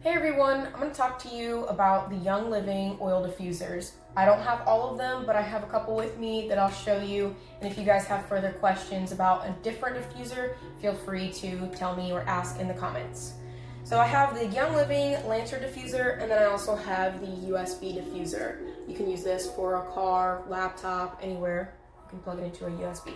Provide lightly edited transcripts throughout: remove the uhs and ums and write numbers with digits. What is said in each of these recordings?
Hey everyone, I'm going to talk to you about the Young Living oil diffusers. I don't have all of them, but I have a couple with me that I'll show you. And if you guys have further questions about a different diffuser, feel free to tell me or ask in the comments. So I have the Young Living lantern diffuser, and then I also have the USB diffuser. You can use this for a car, laptop, anywhere. You can plug it into a USB.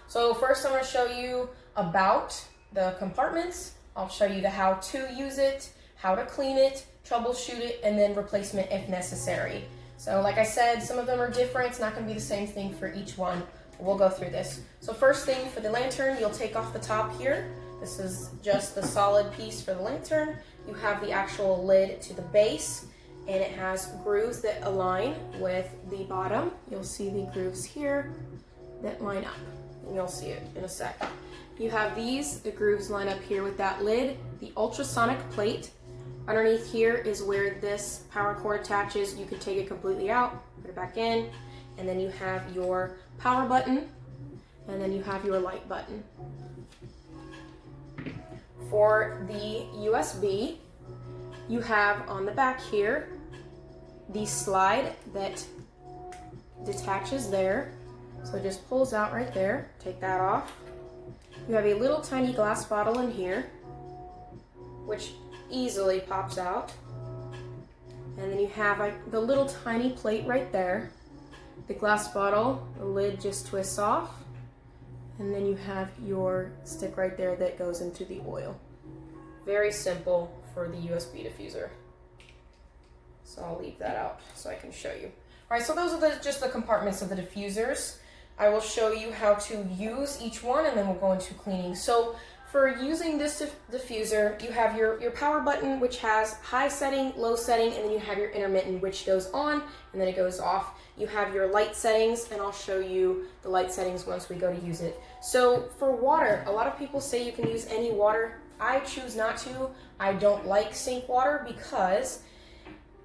So first I'm going to show you about the compartments. I'll show you the how to use it, how to clean it, troubleshoot it, and then replacement if necessary. So like I said, some of them are different. It's not going to be the same thing for each one. We'll go through this. So first thing for the lantern, you'll take off the top here. This is just the solid piece for the lantern. You have the actual lid to the base, and it has grooves that align with the bottom. You'll see the grooves here that line up, and you'll see it in a sec. You have the grooves line up here with that lid, the ultrasonic plate. Underneath here is where this power cord attaches. You can take it completely out, put it back in, and then you have your power button, and then you have your light button. For the USB, you have on the back here the slide that detaches there. So it just pulls out right there. Take that off. You have a little tiny glass bottle in here, which easily pops out. And then you have the little tiny plate right there. The glass bottle, the lid just twists off. And then you have your stick right there that goes into the oil. Very simple for the USB diffuser. So I'll leave that out so I can show you. All right, so those are just the compartments of the diffusers. I will show you how to use each one, and then we'll go into cleaning. So for using this diffuser, you have your power button, which has high setting, low setting, and then you have your intermittent, which goes on and then it goes off. You have your light settings, and I'll show you the light settings once we go to use it. So for water, a lot of people say you can use any water. I choose not to. I don't like sink water because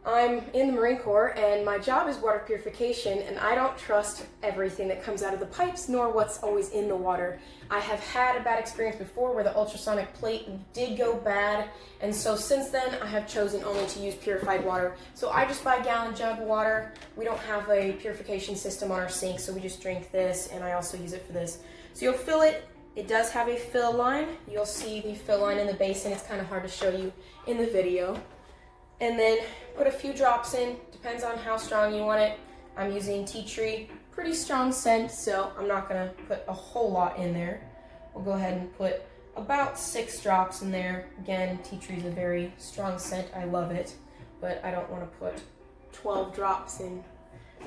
I'm in the Marine Corps and my job is water purification, and I don't trust everything that comes out of the pipes nor what's always in the water. I have had a bad experience before where the ultrasonic plate did go bad, and so since then I have chosen only to use purified water. So I just buy gallon jug water. We don't have a purification system on our sink, so we just drink this, and I also use it for this. So you'll fill it. It does have a fill line. You'll see the fill line in the basin. It's kind of hard to show you in the video. And then put a few drops in, depends on how strong you want it. I'm using tea tree, pretty strong scent, so I'm not gonna put a whole lot in there. We'll go ahead and put about 6 drops in there. Again, tea tree is a very strong scent, I love it, but I don't wanna put 12 drops in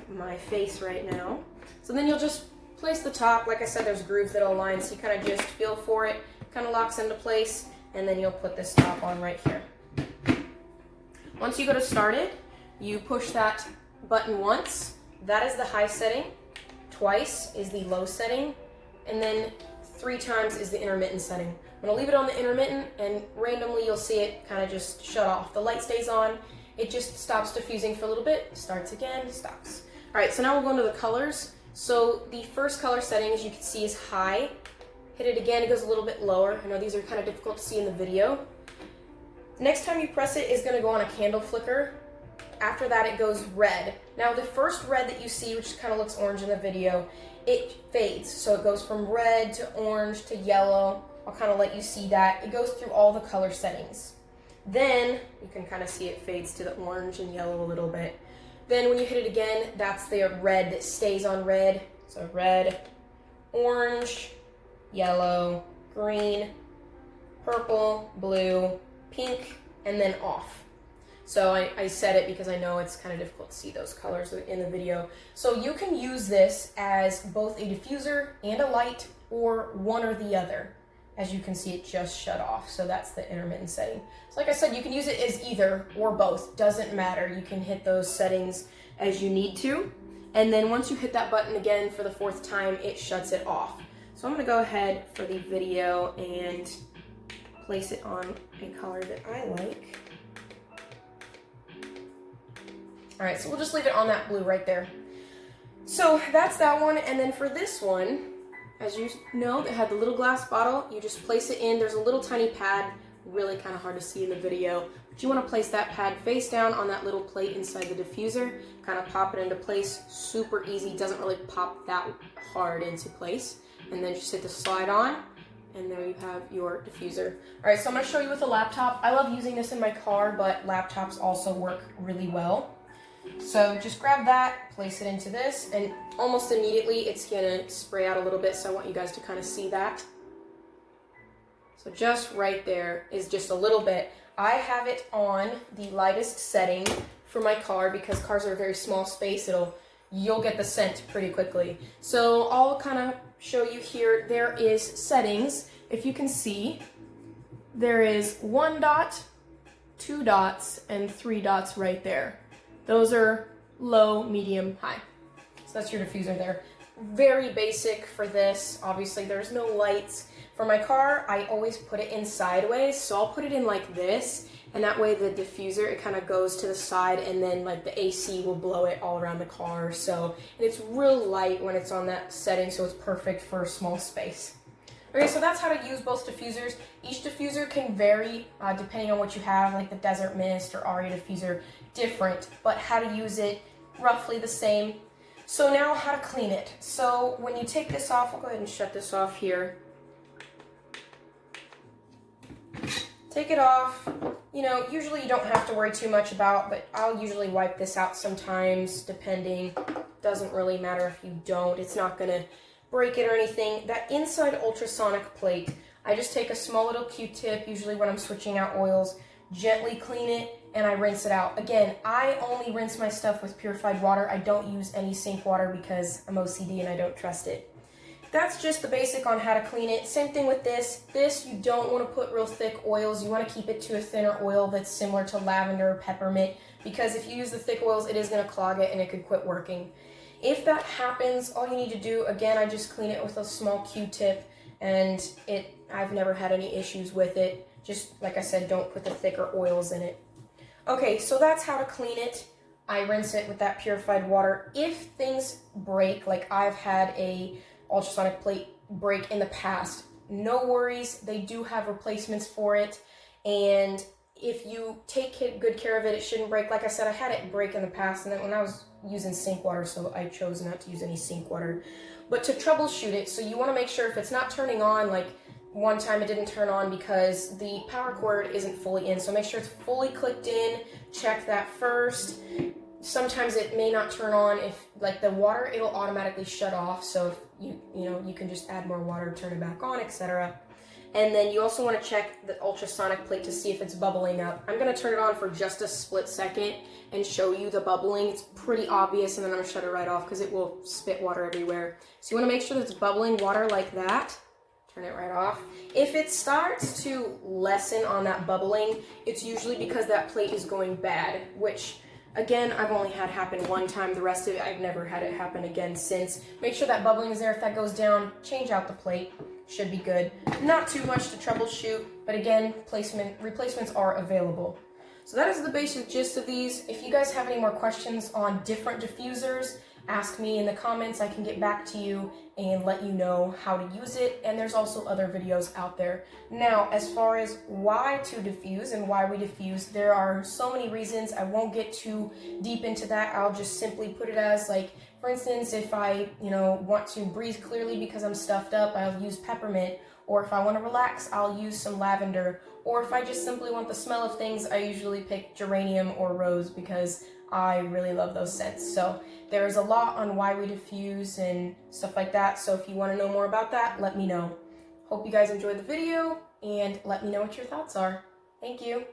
my face right now. So then you'll just place the top. Like I said, there's grooves that align, so you kind of just feel for it, kind of locks into place, and then you'll put this top on right here. Once you go to start it, you push that button once. That is the high setting. Twice is the low setting. And then 3 times is the intermittent setting. I'm gonna leave it on the intermittent, and randomly you'll see it kind of just shut off. The light stays on. It just stops diffusing for a little bit, starts again, stops. All right, so now we'll go into the colors. So the first color setting, as you can see, is high. Hit it again, it goes a little bit lower. I know these are kind of difficult to see in the video. Next time you press it is going to go on a candle flicker. After that it goes red. Now the first red that you see, which kind of looks orange in the video, it fades. So it goes from red to orange to yellow. I'll kind of let you see that. It goes through all the color settings. Then you can kind of see it fades to the orange and yellow a little bit. Then when you hit it again, that's the red that stays on red. So red, orange, yellow, green, purple, blue, pink, and then off. So I said it because I know it's kind of difficult to see those colors in the video. So you can use this as both a diffuser and a light, or one or the other. As you can see, it just shut off. So that's the intermittent setting. So like I said, you can use it as either or both. Doesn't matter. You can hit those settings as you need to. And then once you hit that button again for the 4th time, it shuts it off. So I'm going to go ahead for the video and place it on a color that I like. All right, so we'll just leave it on that blue right there. So that's that one, and then for this one, as you know, it had the little glass bottle. You just place it in. There's a little tiny pad, really kind of hard to see in the video, But you want to place that pad face down on that little plate inside the diffuser, kind of pop it into place, super easy, doesn't really pop that hard into place. And then just hit the slide on, and there you have your diffuser. All right, so I'm gonna show you with a laptop. I love using this in my car, but laptops also work really well. So just grab that, place it into this, and almost immediately it's gonna spray out a little bit, so I want you guys to kind of see that. So just right there is just a little bit. I have it on the lightest setting for my car because cars are a very small space. You'll get the scent pretty quickly. So I'll kind of show you here. There is settings. If you can see, there is 1 dot, 2 dots, and 3 dots right there. Those are low, medium, high. So that's your diffuser there. Very basic for this. Obviously, there's no lights. For my car, I always put it in sideways, so I'll put it in like this, and that way the diffuser, it kind of goes to the side, and then like the AC will blow it all around the car. So, and it's real light when it's on that setting, so it's perfect for a small space. Okay, so that's how to use both diffusers. Each diffuser can vary depending on what you have, like the Desert Mist or Aria diffuser, different, but how to use it, roughly the same. So now how to clean it. So when you take this off, I'll go ahead and shut this off here. Take it off. You know, usually you don't have to worry too much about, but I'll usually wipe this out sometimes, depending. Doesn't really matter if you don't. It's not gonna break it or anything. That inside ultrasonic plate, I just take a small little Q-tip, usually when I'm switching out oils, gently clean it, and I rinse it out. Again, I only rinse my stuff with purified water. I don't use any sink water because I'm OCD and I don't trust it. That's just the basic on how to clean it. Same thing with this. This, you don't want to put real thick oils. You want to keep it to a thinner oil that's similar to lavender or peppermint, because if you use the thick oils, it is going to clog it and it could quit working. If that happens, all you need to do, again, I just clean it with a small Q-tip, and I've never had any issues with it. Just, like I said, don't put the thicker oils in it. Okay, so that's how to clean it. I rinse it with that purified water. If things break, like I've had a ultrasonic plate break in the past, no worries. They do have replacements for it, and if you take good care of it, it shouldn't break. Like I said, I had it break in the past, and then when I was using sink water, so I chose not to use any sink water. But to troubleshoot it, so you want to make sure if it's not turning on, like one time it didn't turn on because the power cord isn't fully in, so make sure it's fully clicked in. Check that first. Sometimes it may not turn on. If like the water, it'll automatically shut off, so if you can just add more water, turn it back on, etc. And then you also want to check the ultrasonic plate to see if it's bubbling up. I'm going to turn it on for just a split second and show you the bubbling. It's pretty obvious, and then I'm going to shut it right off because it will spit water everywhere. So you want to make sure that it's bubbling water like that. Turn it right off. If it starts to lessen on that bubbling, it's usually because that plate is going bad, which again, I've only had happen one time. The rest of it, I've never had it happen again since. Make sure that bubbling is there. If that goes down, change out the plate. Should be good. Not too much to troubleshoot, but again, replacements are available. So that is the basic gist of these. If you guys have any more questions on different diffusers, ask me in the comments. I can get back to you and let you know how to use it, and there's also other videos out there. Now, as far as why to diffuse and why we diffuse, there are so many reasons. I won't get too deep into that. I'll just simply put it as, like, for instance, if I want to breathe clearly because I'm stuffed up, I'll use peppermint, or if I want to relax, I'll use some lavender, or if I just simply want the smell of things, I usually pick geranium or rose because I really love those scents. So there's a lot on why we diffuse and stuff like that. So if you want to know more about that, let me know. Hope you guys enjoyed the video, and let me know what your thoughts are. Thank you.